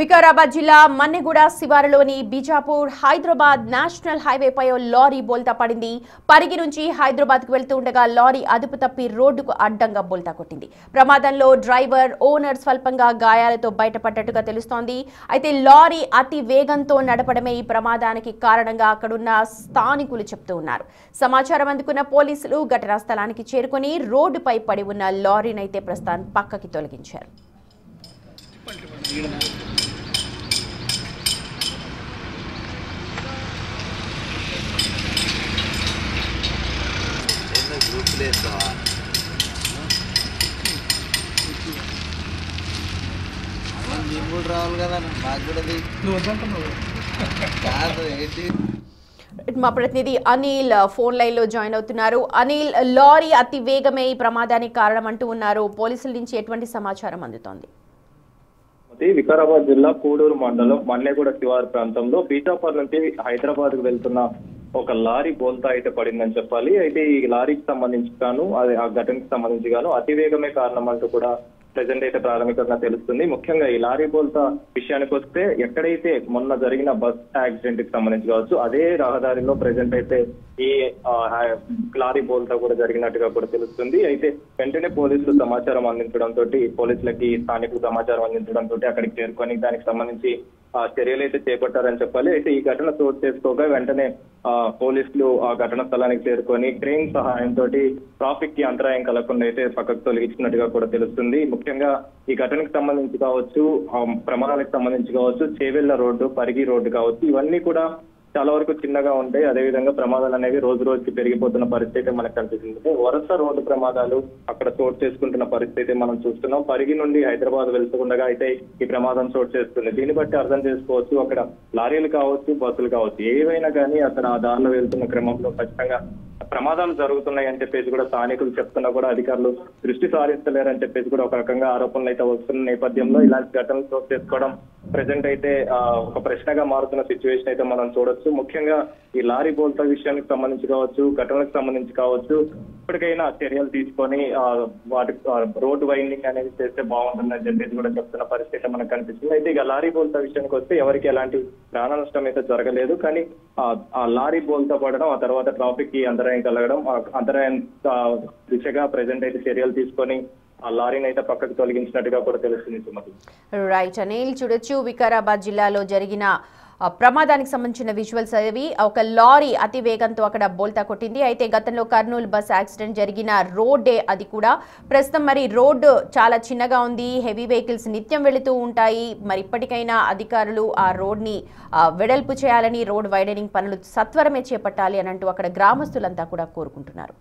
వికారాబాద్ జిల్లా మన్నెగూడ శివారులోని Bijapur Hyderabad national హైవేపై lorry బోల్తా పడింది. పరిగి నుంచి హైదరాబాద్ కు వెళ్తూ ఉండగా లారీ అదుపు తప్పి రోడ్డుకు అడ్డంగా బోల్తా కొట్టింది. ప్రమాదంలో డ్రైవర్, ఓనర్ స్వల్పంగా గాయాలతో బయటపడ్డట్టుగా తెలుస్తోంది. అయితే లారీ అతి వేగంతో నడపడమే ఈ ప్రమాదానికి కారణంగా అక్కడున్న స్థానికులు చెప్తూ ఉన్నారు. సమాచారం అందుకున్న పోలీసులు ఘటనా స్థలానికి చేరుకుని రోడ్డుపై పడి ఉన్న లారీనైతే ప్రస్తుతం పక్కకి తొలగించారు. రావాలి కదా నాకు మా ప్రతినిధి అనిల్ ఫోన్ లైన్ లో జాయిన్ అవుతున్నారు. అనిల్, లారీ అతి వేగమే ఈ ప్రమాదానికి కారణం అంటూ ఉన్నారు. పోలీసుల నుంచి ఎటువంటి సమాచారం అందుతోంది? వికారాబాద్ జిల్లా కూడూరు మండలం మన్నెగూడ శివారు ప్రాంతంలో బీజాపూర్ నుంచి హైదరాబాద్ కు వెళ్తున్న ఒక లారీ బోల్తా అయితే పడిందని చెప్పాలి. అయితే ఈ లారీకి సంబంధించి గాను ఆ ఘటనకి సంబంధించి గాను అతివేగమే కారణం అంటూ కూడా ప్రెజెంట్ అయితే ప్రాథమికంగా తెలుస్తుంది. ముఖ్యంగా ఈ లారీ బోల్తా విషయానికి వస్తే ఎక్కడైతే మొన్న జరిగిన బస్ యాక్సిడెంట్ కి సంబంధించి కావచ్చు అదే రహదారిలో ప్రెజెంట్ అయితే ఈ లారీ బోల్తా కూడా జరిగినట్టుగా కూడా తెలుస్తుంది. అయితే వెంటనే పోలీసులు సమాచారం అందించడంతో పోలీసులకి స్థానికులు సమాచారం అందించడంతో అక్కడికి చేరుకొని దానికి సంబంధించి చర్యలు అయితే చేపట్టారని చెప్పాలి. అయితే ఈ ఘటన చోటు చేసుకోగా వెంటనే పోలీసులు ఆ ఘటన స్థలానికి చేరుకొని క్రెయిన్ సహాయంతో ట్రాఫిక్ కి అంతరాయం కలగకుండా అయితే పక్కకు తొలగించినట్టుగా కూడా తెలుస్తుంది. ముఖ్యంగా ఈ ఘటనకు సంబంధించి కావచ్చు, ప్రమాదాలకు సంబంధించి కావచ్చు, చేవెళ్ల రోడ్డు, పరిగి రోడ్డు కావచ్చు, ఇవన్నీ కూడా చాలా వరకు చిన్నగా ఉంటాయి. అదేవిధంగా ప్రమాదాలు అనేవి రోజు రోజుకి పెరిగిపోతున్న పరిస్థితి మనకు కనిపిస్తుంది. వరుస రోడ్డు ప్రమాదాలు అక్కడ చోటు చేసుకుంటున్న పరిస్థితి మనం చూస్తున్నాం. పరిగి నుండి హైదరాబాద్ వెళ్తుండగా అయితే ఈ ప్రమాదం చోటు చేస్తుంది. దీన్ని బట్టి అర్థం చేసుకోవచ్చు అక్కడ లారీలు కావచ్చు, బస్సులు కావచ్చు, ఏవైనా కానీ అక్కడ ఆ దారిలో వెళ్తున్న క్రమంలో ఖచ్చితంగా ప్రమాదాలు జరుగుతున్నాయి అని చెప్పేసి కూడా స్థానికులు చెప్తున్నా కూడా అధికారులు దృష్టి సారిస్తలేరని చెప్పేసి కూడా ఒక రకంగా ఆరోపణలు అయితే వస్తున్న నేపథ్యంలో ఇలాంటి ఘటనలు చోటు చేసుకోవడం ప్రెజెంట్ అయితే ఒక ప్రశ్నగా మారుతున్న సిచ్యువేషన్ అయితే మనం చూడొచ్చు. ముఖ్యంగా ఈ లారీ బోల్తా విషయానికి సంబంధించి కావచ్చు, ఘటనకు సంబంధించి కావచ్చు, ఇప్పటికైనా చర్యలు తీసుకొని వాటి రోడ్డు వైండింగ్ అనేది చేస్తే బాగుంటుందని చెప్పేసి కూడా చెప్తున్న పరిస్థితి మనకు కనిపిస్తుంది. అయితే ఇక లారీ బోల్తా విషయానికి వస్తే ఎవరికి ఎలాంటి ప్రాణ నష్టం అయితే జరగలేదు. కానీ ఆ లారీ బోల్తా పడడం, ఆ తర్వాత ట్రాఫిక్ కి అంతరాయం కలగడం, అంతరాయం దిశగా ప్రెజెంట్ అయితే చర్యలు తీసుకొని ఆ లారీని అయితే పక్కకు తొలగించినట్టుగా కూడా తెలుస్తుంది. సుమతి, రైట్ అనిల్, చూడొచ్చు వికారాబాద్ జిల్లాలో జరిగిన ప్రమాదానికి సంబంధించిన విజువల్స్ అవి. ఒక లారీ అతి వేగంతో అక్కడ బోల్తా కొట్టింది. అయితే గతంలో కర్నూలు బస్ యాక్సిడెంట్ జరిగిన రోడ్డే అది కూడా. ప్రస్తుతం మరి రోడ్డు చాలా చిన్నగా ఉంది, హెవీ వెహికల్స్ నిత్యం వెళుతూ ఉంటాయి. మరి ఇప్పటికైనా అధికారులు ఆ రోడ్ని వెడల్పు చేయాలని, రోడ్ వైడనింగ్ పనులు సత్వరమే చేపట్టాలి అని అంటూ అక్కడ గ్రామస్తులంతా కూడా కోరుకుంటున్నారు.